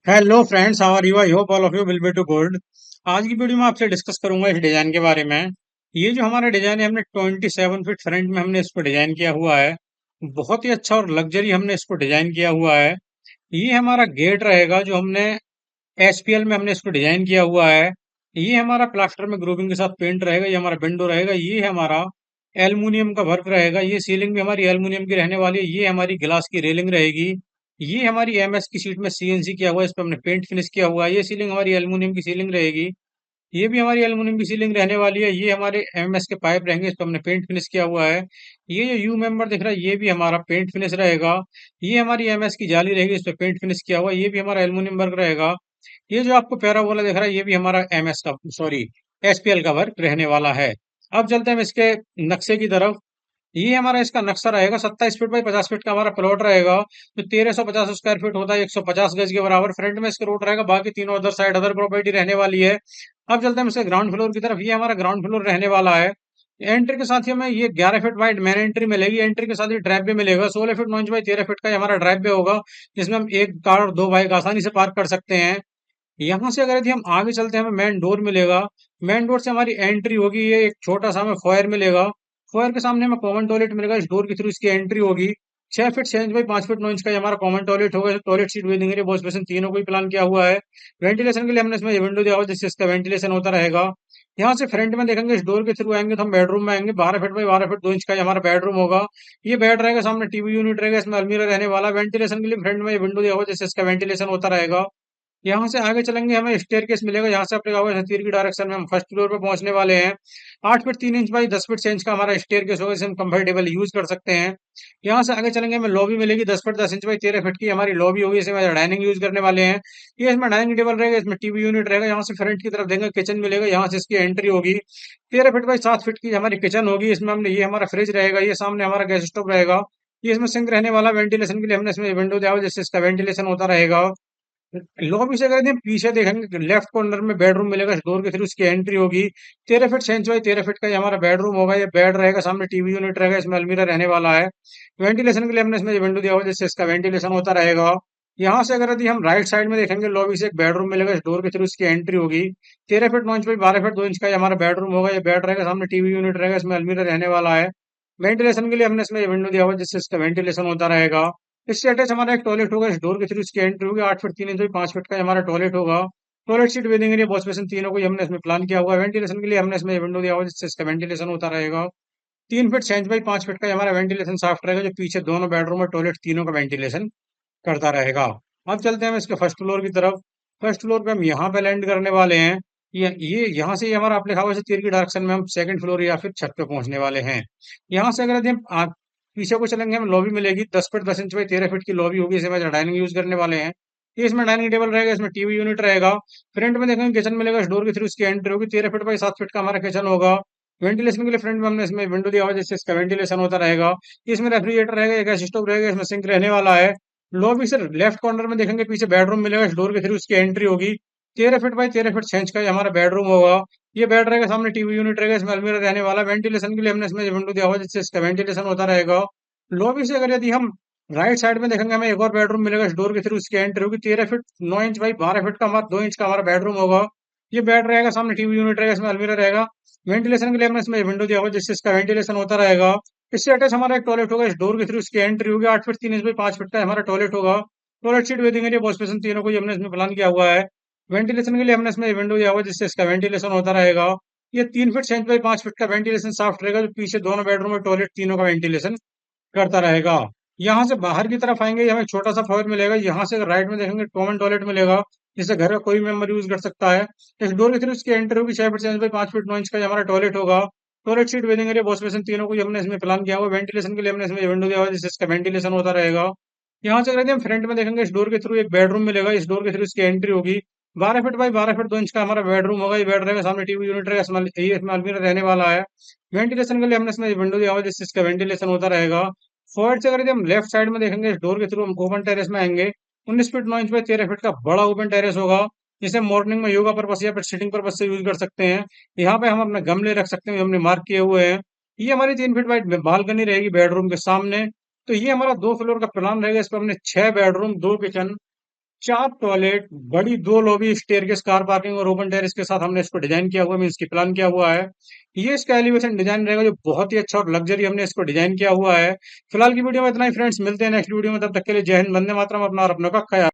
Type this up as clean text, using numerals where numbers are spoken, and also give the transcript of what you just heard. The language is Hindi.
Hello friends, how are you? I hope all of you will be too good. आज की वीडियो में आपसे डिस्कस करूंगा इस डिजाइन के बारे में। ये जो हमारा डिजाइन है, हमने 27 फीट फ्रंट में हमने इसको डिजाइन किया हुआ है। बहुत ही अच्छा और लग्जरी हमने इसको डिजाइन किया हुआ है। ये हमारा गेट रहेगा जो हमने एसपीएल में हमने इसको डिजाइन किया हुआ है। ये हमारा प्लास्टर में ग्रूविंग के साथ पेंट रहेगा। ये हमारा विंडो रहेगा। ये हमारा एल्युमिनियम का वर्क रहेगा। ये सीलिंग भी हमारी एल्युमिनियम की रहने वाली है। ये हमारी ग्लास की रेलिंग रहेगी। ये हमारी एमएस की शीट में सीएनसी किया हुआ है। इस पर हमने पेंट फिनिश किया हुआ है। ये सीलिंग हमारी एल्युमिनियम की सीलिंग रहेगी। ये भी हमारी एल्युमिनियम की सीलिंग रहने वाली है। ये हमारे एमएस के पाइप रहेंगे। इस पर हमने पेंट फिनिश किया हुआ है। ये जो यू मेंबर दिख रहा है, ये भी हमारा पेंट फिनिश रहेगा। ये हमारी एमएस की जाली रहेगी। इस पर पेंट फिनिश किया हुआ है। ये भी हमारा एल्युमिनियम वर्क रहेगा। ये जो आपको पैराबोला दिख रहा है, ये भी हमारा एमएस का, सॉरी, एसपीएल का वर्क रहने वाला है। अब चलते हैं हम इसके नक्शे की तरफ। ये हमारा इसका नक्शा रहेगा। 27 फीट बाई 50 फीट का हमारा प्लॉट रहेगा। तो 1350 स्क्वायर फीट होता है, 150 गज के बराबर। फ्रंट में इसके रोड रहेगा। बाकी तीनों अदर साइड अदर प्रॉपर्टी रहने वाली है। अब चलते हैं हम इसके ग्राउंड फ्लोर की तरफ। ये हमारा ग्राउंड फ्लोर रहने वाला है। एंट्री के साथ ही हमें ये 11 फीट वाइड मेन एंट्री मिलेगी। एंट्री के साथ ही ड्राइव वे मिलेगा। 16 फीट 9 इंच बाई 13 फीट का ये हमारा ड्राइव वे होगा, जिसमें हम एक कार और दो बाइक आसानी से पार्क कर सकते हैं। यहाँ से अगर यदि हम आगे चलते हैं, हमें मेन डोर मिलेगा। मेन डोर से हमारी एंट्री होगी। ये एक छोटा सा हमें फॉयर मिलेगा। फॉयर के सामने हमें कॉमन टॉयलेट मिलेगा। इस डोर के थ्रू इसकी एंट्री होगी। 6 feet 6 inch by 5 feet 9 inch का ये हमारा कॉमन टॉयलेट होगा। टॉयलेट सीट भी देंगे, वॉश बेसिन, तीनों को ही प्लान किया हुआ है। वेंटिलेशन के लिए हमने इसमें विंडो दिया हुआ है, जिससे इसका वेंटिलेशन होता रहेगा। यहाँ से फ्रंट में देखेंगे, इस डोर के थ्रू आएंगे तो हम बेडरूम में आएंगे। 12 फीट बाई 12 फीट 2 इंच का ये हमारा बेडरूम होगा। ये बेड रहेगा। सामने टीवी यूनिट रहेगा। इसमें अलमीरा रहने वाला। वेंटिलेशन के लिए फ्रंट में ये विंडो दिया हुआ है, जिससे इसका वेंटिलेशन होता रहेगा। यहाँ से आगे चलेंगे, हमें स्टेयरकेस मिलेगा। यहाँ से अपने गाँव तीर की डायरेक्शन में हम फर्स्ट फ्लोर पे पहुंचने वाले हैं। 8 feet 3 inch by 10 feet 6 inch का हमारा स्टेयरकेस होगा, जिसे हम कंफर्टेबल यूज कर सकते हैं। यहाँ से आगे चलेंगे, हमें लॉबी मिलेगी। 10 फीट 10 इंच बाई 13 फीट की हमारी लॉबी होगी। इसे हम डाइनिंग यूज करने वाले हैं। ये इसमें डाइनिंग टेबल रहेगा। इसमें टीवी यूनिट रहेगा। यहाँ से फ्रंट की तरफ देंगे, किचन मिलेगा। यहाँ से इसकी एंट्री होगी। 13 फीट बाई 7 फीट की हमारी किचन होगी। इसमें हमने, ये हमारा फ्रिज रहेगा। ये सामने हमारा गैस स्टोव रहेगा। ये इसमें सिंक रहने वाला। वेंटिलेशन के लिए हमने इसमें विंडो दिया हुआ है, जिससे इसका वेंटिलेशन होता रहेगा। लॉबी से अगर हम पीछे देखेंगे, लेफ्ट कॉर्नर में बेडरूम मिलेगा। इस डोर के थ्रू उसकी एंट्री होगी। 13 फीट 6 इंच बाई 13 फीट का ये हमारा बेडरूम होगा। ये बेड रहेगा। सामने टीवी यूनिट रहेगा। इसमें अलमीरा रहने वाला है। वेंटिलेशन के लिए हमने इसमें विंडो दिया हुआ है, जिससे इसका वेंटिलेशन होता रहेगा। यहाँ से अगर यदि हम राइट साइड में देखेंगे, लॉबी से एक बेडरूम मिलेगा। इस डोर के थ्रू इसकी एंट्री होगी। 13 feet 9 inch by 12 feet 2 inch का ये हमारा बेडरूम होगा। ये बेड रहेगा। सामने टीवी यूनिट रहेगा। इसमें अलमीरा रहने वाला है। वेंटिलेशन के लिए हमने इसमें विंडो दिया हुआ है, जिससे इसका वेंटिलेशन होता रहेगा। इससे अटैच हमारा एक टॉयलेट होगा। इस डोर के थ्रू इसकी एंट्री होगी। 8 फीट 3 इंच बाई 5 फीट का ये हमारा टॉयलेट होगा। Toilet seat weeding area, wash basin, तीनों को ही हमने इसमें प्लान किया हुआ है। वेंटिलेशन के लिए हमने इसमें विंडो दिया हुआ है, जिससे इसका वेंटिलेशन होता रहेगा। 3 फीट 6 इंच बाई 5 फीट का ये हमारा वेंटिलेशन साफ्ट रहेगा, जो पीछे दोनों बेडरूम और टॉयलेट तीनों का वेंटिलेशन करता रहेगा। अब चलते हैं हम इसके फर्स्ट फ्लोर की तरफ। फर्स्ट फ्लोर पे हम यहाँ पे लैंड करने वाले हैं। ये यहाँ से, ये हमारा आप लिखा हुआ है तीर की डायरेक्शन में, हम सेकंड फ्लोर या फिर छत पे पहुंचने वाले हैं। यहाँ से अगर यदि हम पीछे को चलेंगे, हम लॉबी मिलेगी। 10 फीट 10 इंच बाई 13 फीट की लॉबी होगी। इसे मैं डाइनिंग यूज करने वाले हैं। ये इसमें डाइनिंग टेबल रहेगा। इसमें टीवी यूनिट रहेगा। फ्रंट में देखेंगे, किचन मिलेगा। इस डोर के थ्रू इसकी एंट्री होगी। 13 फीट बाई 7 फीट का हमारा किचन होगा। वेंटिलेशन के लिए फ्रंट में हमने इसमें विंडो दिया हुआ है, जिससे इसका वेंटिलेशन होता रहेगा। इसमें रेफ्रिजरेटर रहेगा। एक गैस स्टोव रहेगा। इसमें सिंक रहने वाला है। लॉबी से लेफ्ट कॉर्नर में देखेंगे, पीछे बेडरूम मिलेगा। इस डोर के थ्रू उसकी एंट्री होगी। 13 फीट बाई 13 फीट 6 इंच का ये हमारा बेडरूम होगा। ये बेड रहेगा। सामने टीवी यूनिट रहेगा। इसमें अलमीरा रहने वाला। वेंटिलेशन के लिए हमने इसमें विंडो दिया हुआ है, जिससे इसका वेंटिलेशन होता रहेगा। लॉबी से अगर यदि हम राइट साइड में देखेंगे, हमें एक और बेडरूम मिलेगा। इस डोर के थ्रू उसकी एंट्री होगी। 13 फीट 9 इंच बाई 12 फीट का हमारा 2 इंच का हमारा बेडरूम होगा। ये बेड रहेगा। सामने टीवी यूनिट रहेगा। इसमें अलमीरा रहेगा। वेंटिलेशन के लिए हमने इसमें विंडो दिया हुआ है, जिससे इसका वेंटिलेशन होता रहेगा। इससे अटैच हमारा एक टॉयलेट होगा। इस डोर के थ्रू इसकी एंट्री होगी। 8 फीट 3 इंच बाई 5 फीट का हमारा टॉयलेट होगा। Toilet seat waiting area, wash basin, तीनों को ही हमने इसमें प्लान किया हुआ है। वेंटिलेशन के लिए हमने इसमें विंडो दिया हुआ है, जिससे इसका वेंटिलेशन होता रहेगा। ये 3 फीट 6 इंच बाई 5 फीट का वेंटिलेशन साफ्ट रहेगा, जो पीछे दोनों बेडरूम और टॉयलेट तीनों का वेंटिलेशन करता रहेगा। यहाँ से बाहर की तरफ आएंगे, हमें छोटा सा फॉयर मिलेगा। यहाँ से राइट में देखेंगे, कॉमन टॉयलेट मिलेगा, जिसे घर का कोई मेंबर यूज कर सकता है। इस डोर के थ्रू इसकी एंट्री होगी। 6 feet 6 inch by 5 feet 9 inch का ये हमारा टॉयलेट होगा। Toilet seat waiting area, wash basin, तीनों को ही हमने इसमें प्लान किया हुआ है। वेंटिलेशन के लिए हमने इसमें विंडो दिया हुआ है, जिससे इसका वेंटिलेशन होता रहेगा। यहाँ से अगर हम फ्रंट में देखेंगे, इस डोर के थ्रू एक बेडरूम मिलेगा। इस डोर के थ्रू इसकी एंट्री होगी। 12 फीट बाई 12 फीट 2 इंच का हमारा बेडरूम होगा। ये बेड रहेगा। सामने टीवी यूनिट रहेगा। ये इसमें अलमीरा रहने वाला है। वेंटिलेशन के लिए हमने इसमें विंडो दिया हुआ है, जिससे इसका वेंटिलेशन होता रहेगा। फॉर्ट से अगर यदि हम लेफ्ट साइड में देखेंगे, इस डोर के थ्रू हम ओपन टेरेस में आएंगे। 19 फीट 9 इंच बाई 13 फीट का बड़ा ओपन टेरेस होगा, जिसे मॉर्निंग में योगा पर्पस या फिर सिटिंग पर्पस से यूज कर सकते हैं। यहाँ पे हम अपने गमले रख सकते हैं, जो हमने मार्क किए हुए हैं। ये हमारी 3 फीट वाइड बालकनी रहेगी बेडरूम के सामने। तो ये हमारा 2 फ्लोर का प्लान रहेगा। इस पर हमने 6 बेडरूम, 2 किचन, 4 टॉयलेट, बड़ी 2 लॉबी, स्टेयरकेस, कार पार्किंग और ओपन टेरेस के साथ हमने इसको डिजाइन किया हुआ है, मीन्स की प्लान किया हुआ है। ये इसका एलिवेशन डिजाइन रहेगा जो बहुत ही अच्छा और लग्जरी हमने इसको डिजाइन किया हुआ है। फिलहाल की वीडियो में इतना ही फ्रेंड्स, मिलते हैं नेक्स्ट वीडियो में, तब तक के लिए जय हिंद, वंदे मातरम, अपना और अपनों का ख्याल।